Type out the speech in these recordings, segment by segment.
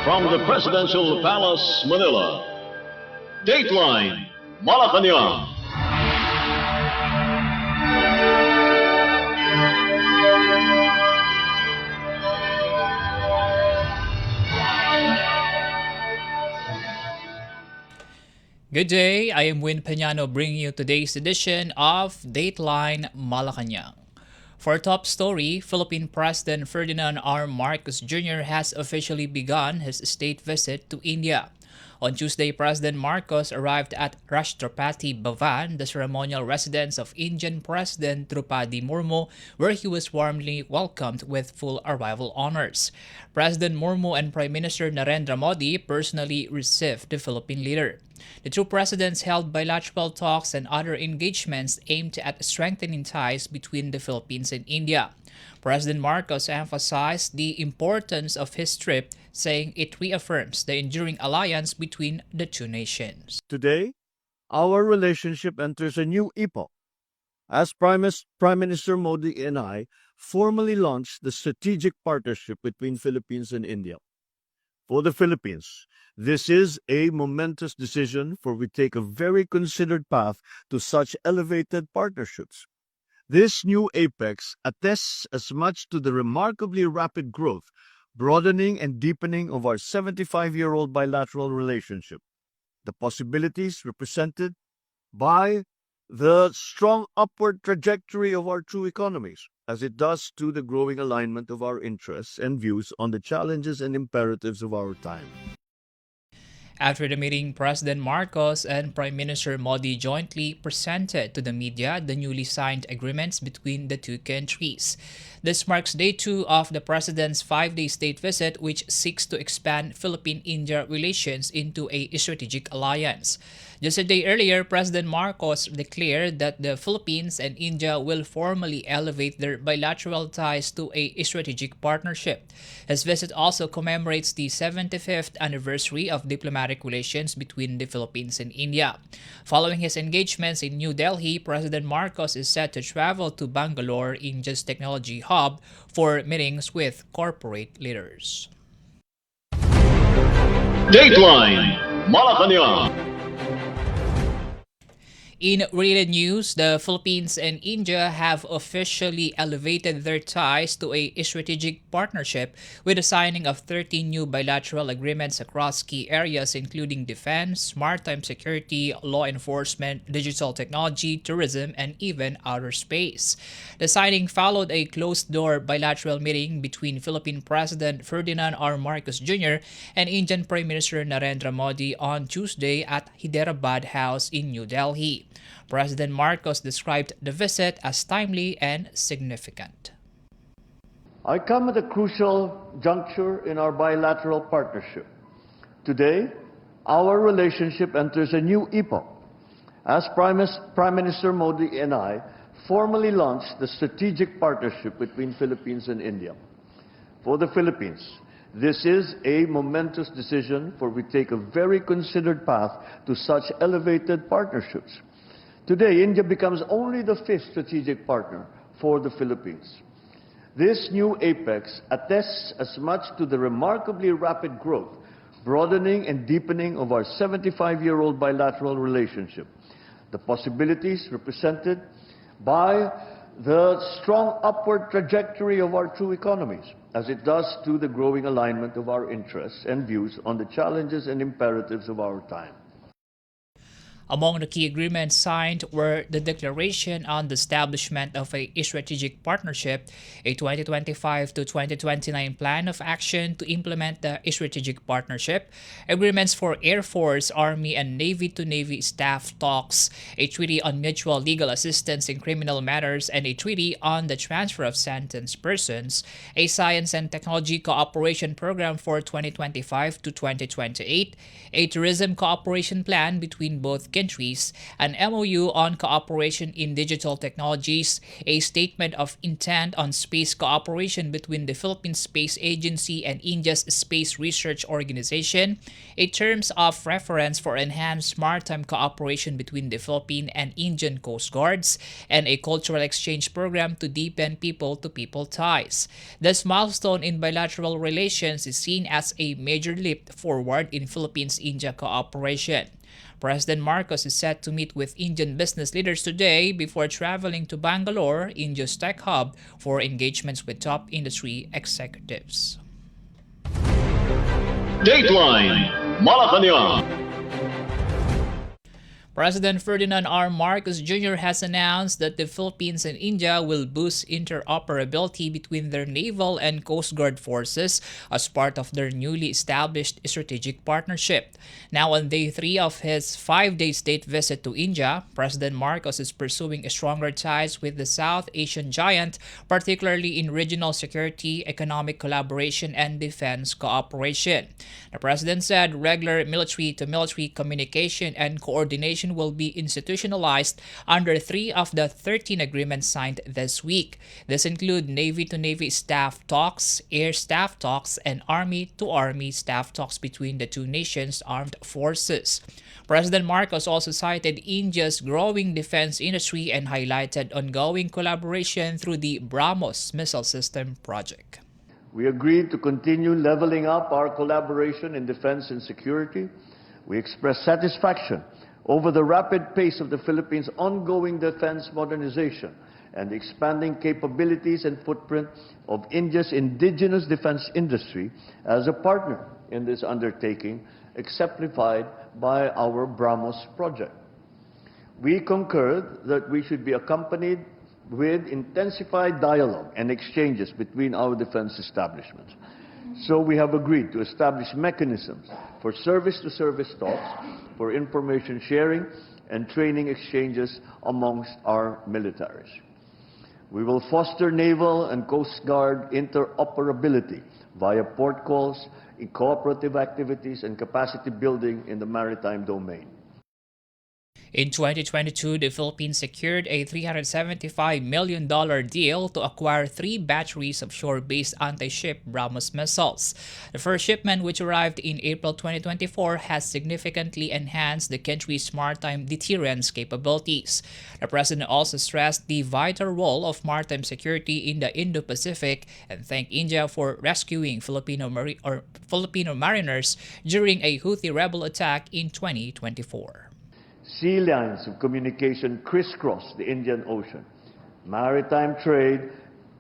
From the Presidential Palace, Manila, Dateline Malacañang. Good day, I am Win Peñano bringing you today's edition of Dateline Malacañang. For our top story, Philippine President Ferdinand R. Marcos Jr. has officially begun his state visit to India. On Tuesday, President Marcos arrived at Rashtrapati Bhavan, the ceremonial residence of Indian President Draupadi Murmu, where he was warmly welcomed with full arrival honors. President Murmu and Prime Minister Narendra Modi personally received the Philippine leader. The two presidents held bilateral talks and other engagements aimed at strengthening ties between the Philippines and India. President Marcos emphasized the importance of his trip, saying it reaffirms the enduring alliance between the two nations. Today, our relationship enters a new epoch as Prime Minister Modi and I formally launched the strategic partnership between Philippines and India. For the Philippines, this is a momentous decision, for we take a very considered path to such elevated partnerships. This new apex attests as much to the remarkably rapid growth, broadening and deepening of our 75-year-old bilateral relationship, the possibilities represented by the strong upward trajectory of our two economies, as it does to the growing alignment of our interests and views on the challenges and imperatives of our time. After the meeting, President Marcos and Prime Minister Modi jointly presented to the media the newly signed agreements between the two countries. This marks day two of the President's 5-day state visit, which seeks to expand Philippine-India relations into a strategic alliance. Just a day earlier, President Marcos declared that the Philippines and India will formally elevate their bilateral ties to a strategic partnership. His visit also commemorates the 75th anniversary of diplomatic relations between the Philippines and India. Following his engagements in New Delhi, President Marcos is set to travel to Bangalore, India's technology hub, for meetings with corporate leaders. Dateline Malacañang. In related news, the Philippines and India have officially elevated their ties to a strategic partnership with the signing of 13 new bilateral agreements across key areas including defense, maritime security, law enforcement, digital technology, tourism, and even outer space. The signing followed a closed-door bilateral meeting between Philippine President Ferdinand R. Marcos Jr. and Indian Prime Minister Narendra Modi on Tuesday at Hyderabad House in New Delhi. President Marcos described the visit as timely and significant. I come at a crucial juncture in our bilateral partnership. Today, our relationship enters a new epoch as Prime Minister Modi and I formally launched the strategic partnership between Philippines and India. For the Philippines, this is a momentous decision, for we take a very considered path to such elevated partnerships. Today, India becomes only the 5th strategic partner for the Philippines. This new apex attests as much to the remarkably rapid growth, broadening and deepening of our 75-year-old bilateral relationship, the possibilities represented by the strong upward trajectory of our two economies, as it does to the growing alignment of our interests and views on the challenges and imperatives of our time. Among the key agreements signed were the declaration on the establishment of a strategic partnership, a 2025 to 2029 plan of action to implement the strategic partnership, agreements for Air Force, Army, and Navy-to-Navy staff talks, a treaty on mutual legal assistance in criminal matters, and a treaty on the transfer of sentenced persons, a science and technology cooperation program for 2025 to 2028, a tourism cooperation plan between both countries, an MOU on cooperation in digital technologies, a statement of intent on space cooperation between the Philippine Space Agency and India's Space Research Organization, a terms of reference for enhanced maritime cooperation between the Philippine and Indian Coast Guards, and a cultural exchange program to deepen people-to-people ties. This milestone in bilateral relations is seen as a major leap forward in Philippines-India cooperation. President Marcos is set to meet with Indian business leaders today before traveling to Bangalore, India's tech hub, for engagements with top industry executives. Dateline Malacañang. President Ferdinand R. Marcos Jr. has announced that the Philippines and India will boost interoperability between their naval and Coast Guard forces as part of their newly established strategic partnership. Now on day 3 of his 5-day state visit to India, President Marcos is pursuing stronger ties with the South Asian giant, particularly in regional security, economic collaboration, and defense cooperation. The president said regular military-to-military communication and coordination will be institutionalized under 3 of the 13 agreements signed this week. This include Navy-to-Navy staff talks, air staff talks, and Army-to-Army staff talks between the two nations' armed forces. President Marcos also cited India's growing defense industry and highlighted ongoing collaboration through the BrahMos missile system project. We agreed to continue leveling up our collaboration in defense and security. We expressed satisfaction over the rapid pace of the Philippines' ongoing defense modernization and the expanding capabilities and footprint of India's indigenous defense industry as a partner in this undertaking, exemplified by our BrahMos project. We concurred that we should be accompanied with intensified dialogue and exchanges between our defense establishments. So we have agreed to establish mechanisms for service-to-service talks, for information sharing and training exchanges amongst our militaries. We will foster naval and Coast Guard interoperability via port calls, in cooperative activities, and capacity building in the maritime domain. In 2022, the Philippines secured a $375 million deal to acquire 3 batteries of shore-based anti-ship BrahMos missiles. The first shipment, which arrived in April 2024, has significantly enhanced the country's maritime deterrence capabilities. The president also stressed the vital role of maritime security in the Indo-Pacific and thanked India for rescuing Filipino mariners during a Houthi rebel attack in 2024. Sea lines of communication crisscross the Indian Ocean. Maritime trade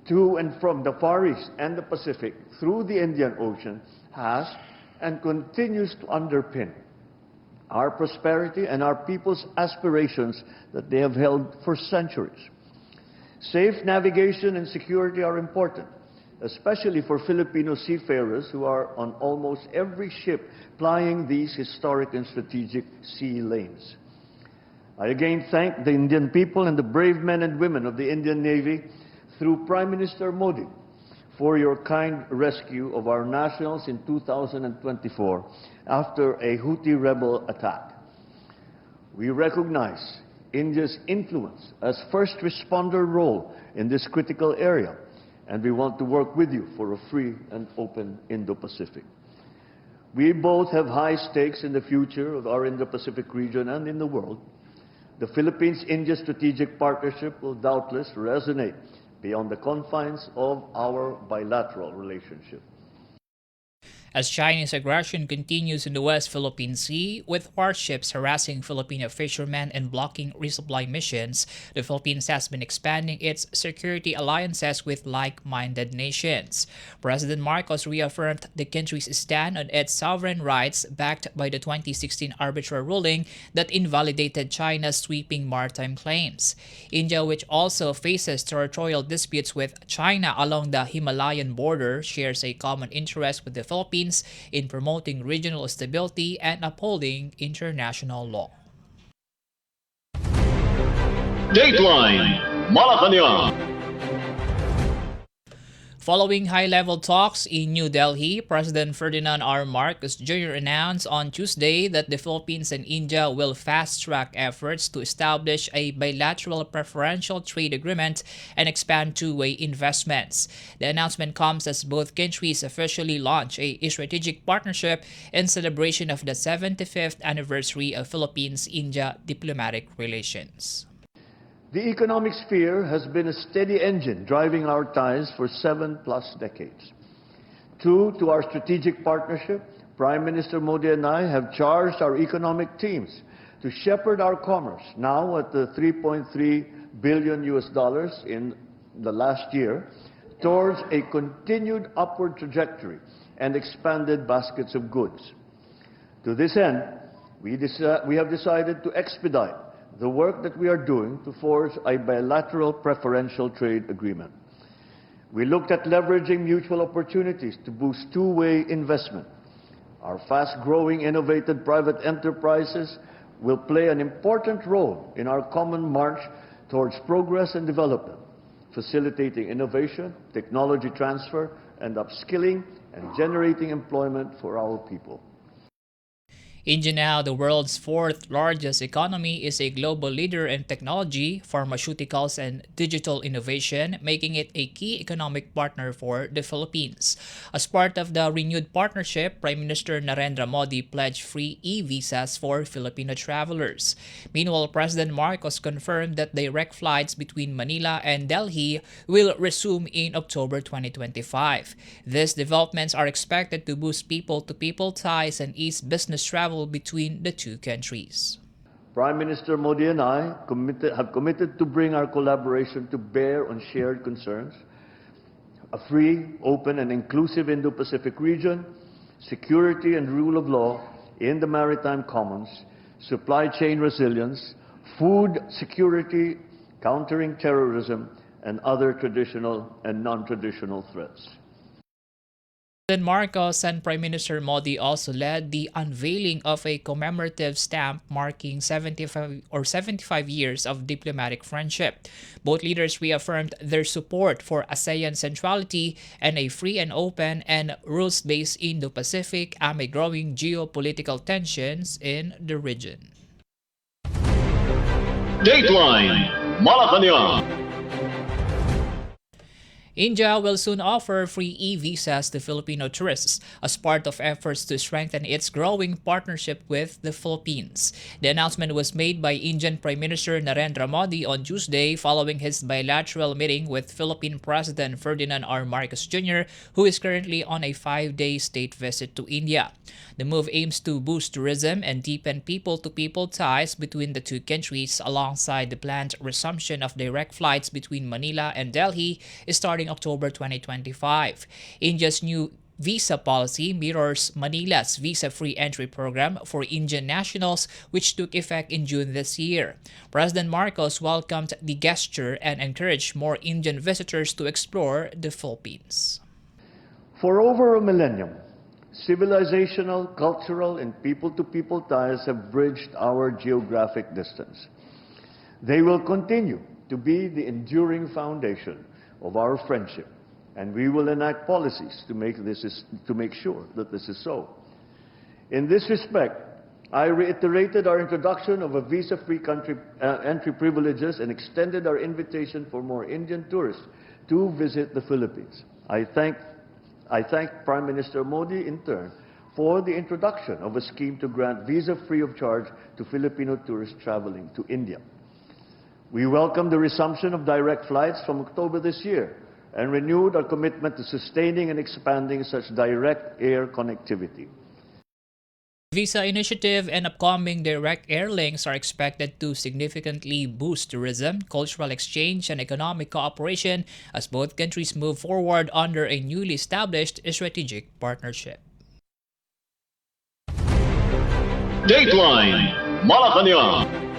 to and from the Far East and the Pacific through the Indian Ocean has and continues to underpin our prosperity and our people's aspirations that they have held for centuries. Safe navigation and security are important, especially for Filipino seafarers who are on almost every ship plying these historic and strategic sea lanes. I again thank the Indian people and the brave men and women of the Indian Navy through Prime Minister Modi for your kind rescue of our nationals in 2024 after a Houthi rebel attack. We recognize India's influence as first responder role in this critical area, and we want to work with you for a free and open Indo-Pacific. We both have high stakes in the future of our Indo-Pacific region and in the world. The Philippines-India strategic partnership will doubtless resonate beyond the confines of our bilateral relationship. As Chinese aggression continues in the West Philippine Sea, with warships harassing Filipino fishermen and blocking resupply missions, the Philippines has been expanding its security alliances with like-minded nations. President Marcos reaffirmed the country's stand on its sovereign rights, backed by the 2016 arbitral ruling that invalidated China's sweeping maritime claims. India, which also faces territorial disputes with China along the Himalayan border, shares a common interest with the Philippines in promoting regional stability and upholding international law. Dateline Malacañang. Following high-level talks in New Delhi, President Ferdinand R. Marcos Jr. announced on Tuesday that the Philippines and India will fast-track efforts to establish a bilateral preferential trade agreement and expand two-way investments. The announcement comes as both countries officially launch a strategic partnership in celebration of the 75th anniversary of Philippines-India diplomatic relations. The economic sphere has been a steady engine driving our ties for 7+ decades. True to our strategic partnership, Prime Minister Modi and I have charged our economic teams to shepherd our commerce, now at the $3.3 billion in the last year, towards a continued upward trajectory and expanded baskets of goods. To this end, we have decided to expedite the work that we are doing to forge a bilateral preferential trade agreement. We looked at leveraging mutual opportunities to boost two-way investment. Our fast-growing, innovative private enterprises will play an important role in our common march towards progress and development, facilitating innovation, technology transfer, and upskilling and generating employment for our people. India, now the world's fourth largest economy, is a global leader in technology, pharmaceuticals, and digital innovation, making it a key economic partner for the Philippines. As part of the renewed partnership, Prime Minister Narendra Modi pledged free e-visas for Filipino travelers. Meanwhile, President Marcos confirmed that direct flights between Manila and Delhi will resume in October 2025. These developments are expected to boost people-to-people ties and ease business travel between the two countries. Prime Minister Modi and I have committed to bring our collaboration to bear on shared concerns: a free, open, and inclusive Indo-Pacific region, security and rule of law in the maritime commons, supply chain resilience, food security, countering terrorism, and other traditional and non-traditional threats. President Marcos and Prime Minister Modi also led the unveiling of a commemorative stamp marking 75 years of diplomatic friendship. Both leaders reaffirmed their support for ASEAN centrality and a free and open and rules-based Indo-Pacific amid growing geopolitical tensions in the region. Dateline Malacañang. India will soon offer free e-visas to Filipino tourists as part of efforts to strengthen its growing partnership with the Philippines. The announcement was made by Indian Prime Minister Narendra Modi on Tuesday following his bilateral meeting with Philippine President Ferdinand R. Marcos Jr., who is currently on a 5-day state visit to India. The move aims to boost tourism and deepen people-to-people ties between the two countries alongside the planned resumption of direct flights between Manila and Delhi starting October 2025. India's new visa policy mirrors Manila's visa-free entry program for Indian nationals, which took effect in June this year. President Marcos welcomed the gesture and encouraged more Indian visitors to explore the Philippines. For over a millennium, civilizational, cultural, and people-to-people ties have bridged our geographic distance. They will continue to be the enduring foundation of our friendship, and we will enact policies to make sure that this is so. In this respect, I reiterated our introduction of a visa-free entry privileges and extended our invitation for more Indian tourists to visit the Philippines. I thank Prime Minister Modi in turn for the introduction of a scheme to grant visa free of charge to Filipino tourists traveling to India. We welcome the resumption of direct flights from October this year and renewed our commitment to sustaining and expanding such direct air connectivity. Visa initiative and upcoming direct air links are expected to significantly boost tourism, cultural exchange, and economic cooperation as both countries move forward under a newly established strategic partnership. Dateline Malacañang.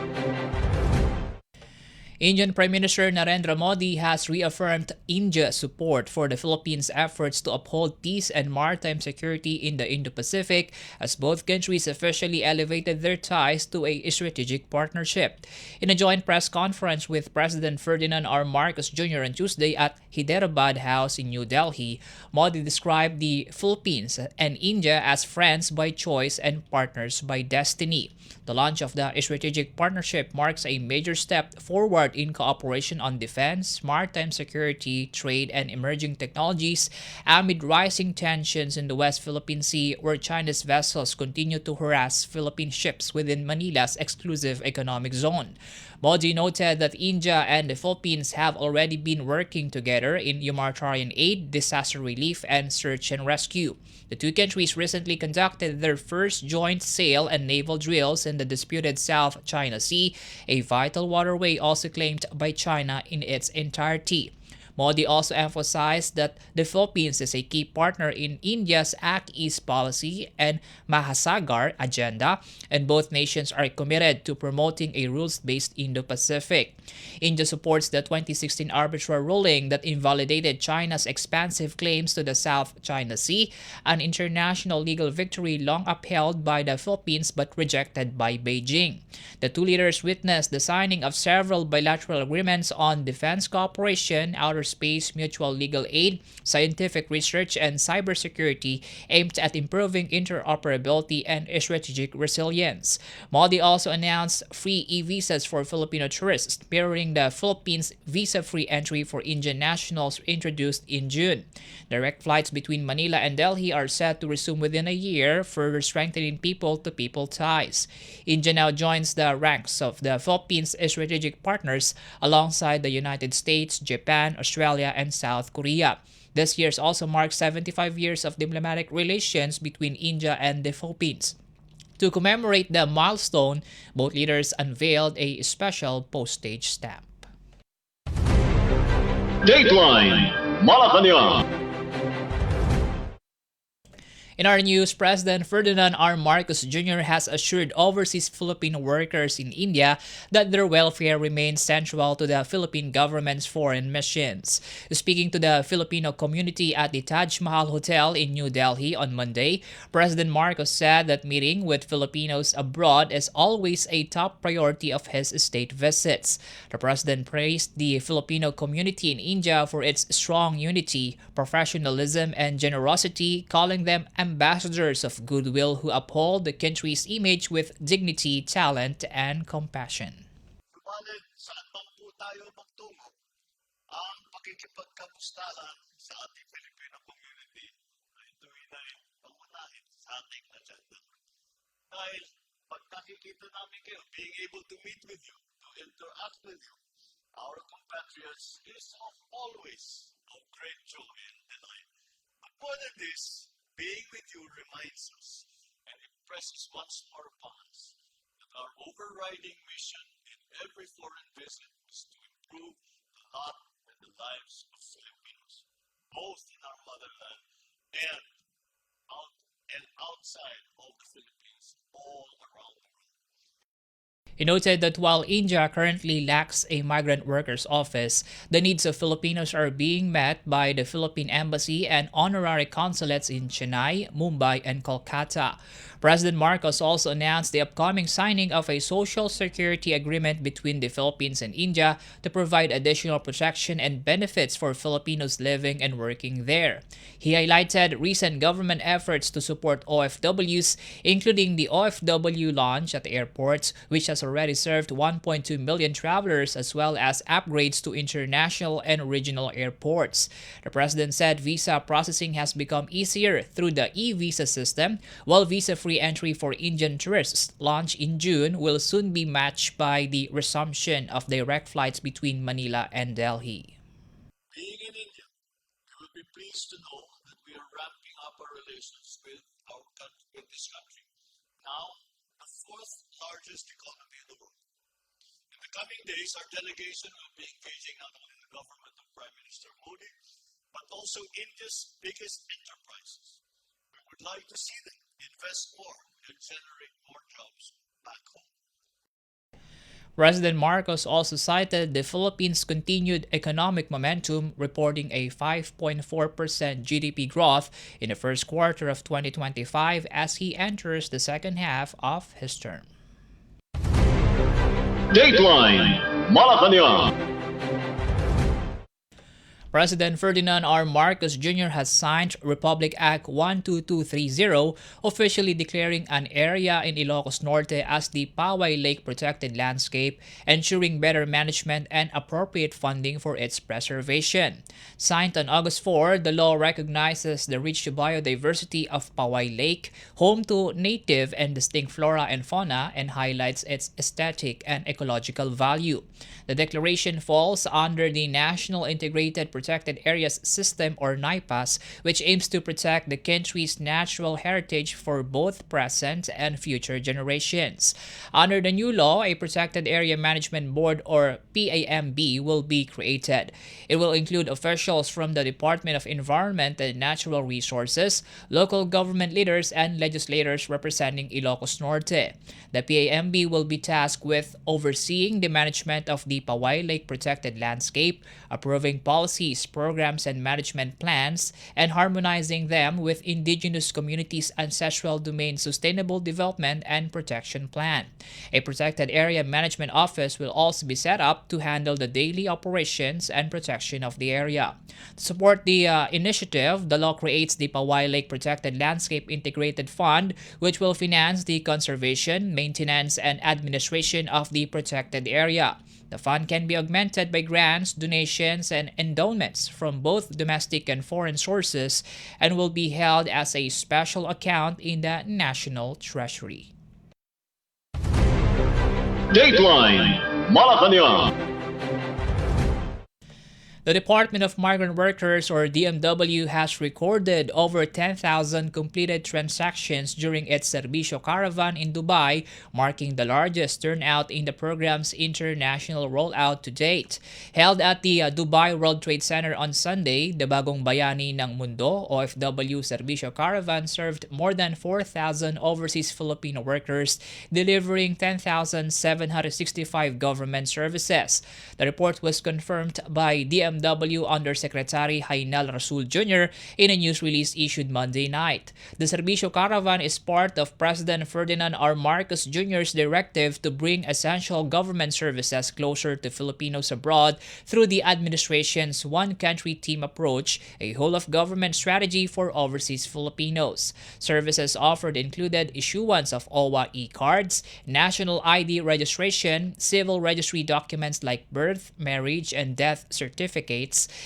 Indian Prime Minister Narendra Modi has reaffirmed India's support for the Philippines' efforts to uphold peace and maritime security in the Indo-Pacific as both countries officially elevated their ties to a strategic partnership. In a joint press conference with President Ferdinand R. Marcos Jr. on Tuesday at Hyderabad House in New Delhi, Modi described the Philippines and India as friends by choice and partners by destiny. The launch of the strategic partnership marks a major step forward in cooperation on defense, maritime security, trade, and emerging technologies amid rising tensions in the West Philippine Sea, where China's vessels continue to harass Philippine ships within Manila's exclusive economic zone. Modi noted that India and the Philippines have already been working together in humanitarian aid, disaster relief, and search and rescue. The two countries recently conducted their first joint sail and naval drills in the disputed South China Sea, a vital waterway also claimed by China in its entirety. Modi also emphasized that the Philippines is a key partner in India's Act East policy and Mahasagar agenda, and both nations are committed to promoting a rules-based Indo-Pacific. India supports the 2016 arbitral ruling that invalidated China's expansive claims to the South China Sea, an international legal victory long upheld by the Philippines but rejected by Beijing. The two leaders witnessed the signing of several bilateral agreements on defense cooperation, outer space, mutual legal aid, scientific research, and cybersecurity aimed at improving interoperability and strategic resilience. Modi also announced free e-visas for Filipino tourists, mirroring the Philippines' visa-free entry for Indian nationals introduced in June. Direct flights between Manila and Delhi are set to resume within a year, further strengthening people-to-people ties. India now joins the ranks of the Philippines' strategic partners alongside the United States, Japan, Australia, and South Korea. This year also marks 75 years of diplomatic relations between India and the Philippines. To commemorate the milestone, both leaders unveiled a special postage stamp. Dateline Malacañang. In our news, President Ferdinand R. Marcos Jr. has assured overseas Filipino workers in India that their welfare remains central to the Philippine government's foreign missions. Speaking to the Filipino community at the Taj Mahal Hotel in New Delhi on Monday, President Marcos said that meeting with Filipinos abroad is always a top priority of his state visits. The president praised the Filipino community in India for its strong unity, professionalism, and generosity, calling them ambassadors of goodwill who uphold the country's image with dignity, talent, and compassion. Subalit, saan man po tayo magtungo, ang pakikipagkamustahan sa ating Filipino community ay tuwinay pangunahin sa ating agenda. Dahil pag nakikita namin kayo, being able to meet with you, to interact with you, our compatriots is always of great joy and delight. But more than this, being with you reminds us and impresses once more upon us that our overriding mission in every foreign visit is to improve the lot and the lives of Filipinos, both in our motherland and outside of the Philippines, all around the world. He noted that while India currently lacks a migrant workers office, the needs of Filipinos are being met by the Philippine Embassy and honorary consulates in Chennai, Mumbai, and Kolkata. President Marcos also announced the upcoming signing of a social security agreement between the Philippines and India to provide additional protection and benefits for Filipinos living and working there. He highlighted recent government efforts to support OFWs, including the OFW Lounge at the airports, which has already served 1.2 million travelers, as well as upgrades to international and regional airports. The president said visa processing has become easier through the e-visa system, while visa-free entry for Indian tourists launched in June will soon be matched by the resumption of direct flights between Manila and Delhi. Being in India, you will be pleased to know that we are ramping up our relations with this country, now the fourth largest economy in the world. In the coming days, our delegation will be engaging not only the government of Prime Minister Modi, but also India's biggest enterprises. We would like to see them invest more and generate more jobs back home. President Marcos also cited the Philippines' continued economic momentum, reporting a 5.4% GDP growth in the first quarter of 2025 as he enters the second half of his term. Dateline Malacañang. President Ferdinand R. Marcos Jr. has signed Republic Act 12230, officially declaring an area in Ilocos Norte as the Poway Lake Protected Landscape, ensuring better management and appropriate funding for its preservation. Signed on August 4, the law recognizes the rich biodiversity of Poway Lake, home to native and distinct flora and fauna, and highlights its aesthetic and ecological value. The declaration falls under the National Integrated Protected Areas System, or NIPAS, which aims to protect the country's natural heritage for both present and future generations. Under the new law, a Protected Area Management Board, or PAMB, will be created. It will include officials from the Department of Environment and Natural Resources, local government leaders, and legislators representing Ilocos Norte. The PAMB will be tasked with overseeing the management of the Poway Lake Protected Landscape, approving policies, programs, and management plans, and harmonizing them with indigenous communities' ancestral domain sustainable development and protection plan. A Protected Area Management Office will also be set up to handle the daily operations and protection of the area. To support the initiative, the law creates the Poway Lake Protected Landscape Integrated Fund, which will finance the conservation, maintenance, and administration of the protected area. The fund can be augmented by grants, donations, and endowments from both domestic and foreign sources, and will be held as a special account in the National Treasury. Dateline Malacañang. The Department of Migrant Workers, or DMW, has recorded over 10,000 completed transactions during its Serbisyo Caravan in Dubai, marking the largest turnout in the program's international rollout to date. Held at the Dubai World Trade Center on Sunday, the Bagong Bayani ng Mundo, OFW Serbisyo Caravan, served more than 4,000 overseas Filipino workers, delivering 10,765 government services. The report was confirmed by DMW Undersecretary Hainal Rasul Jr. in a news release issued Monday night. The Serbisyo Caravan is part of President Ferdinand R. Marcos Jr.'s directive to bring essential government services closer to Filipinos abroad through the administration's one-country team approach, a whole-of-government strategy for overseas Filipinos. Services offered included issuance of OWA e-cards, national ID registration, civil registry documents like birth, marriage, and death certificates,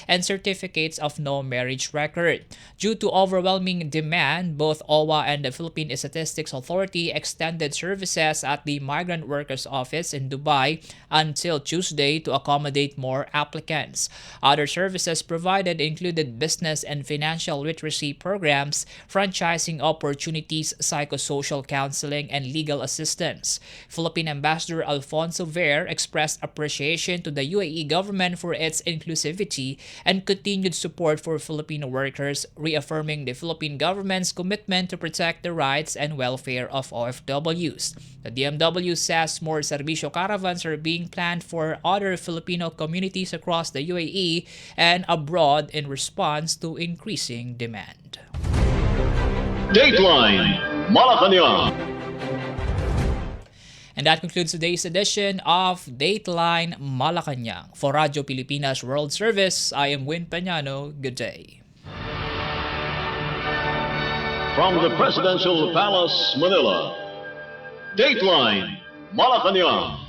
and certificates of no marriage record. Due to overwhelming demand, both OWA and the Philippine Statistics Authority extended services at the Migrant Workers Office in Dubai until Tuesday to accommodate more applicants. Other services provided included business and financial literacy programs, franchising opportunities, psychosocial counseling, and legal assistance. Philippine Ambassador Alfonso Ver expressed appreciation to the UAE government for its inclusivity and continued support for Filipino workers, reaffirming the Philippine government's commitment to protect the rights and welfare of OFWs. The DMW says more Serbisyo Caravans are being planned for other Filipino communities across the UAE and abroad in response to increasing demand. Dateline Malacañang. And that concludes today's edition of Dateline Malacañang. For Radyo Pilipinas World Service, I am Win Peñano. Good day. From the Presidential Palace, Manila, Dateline Malacañang.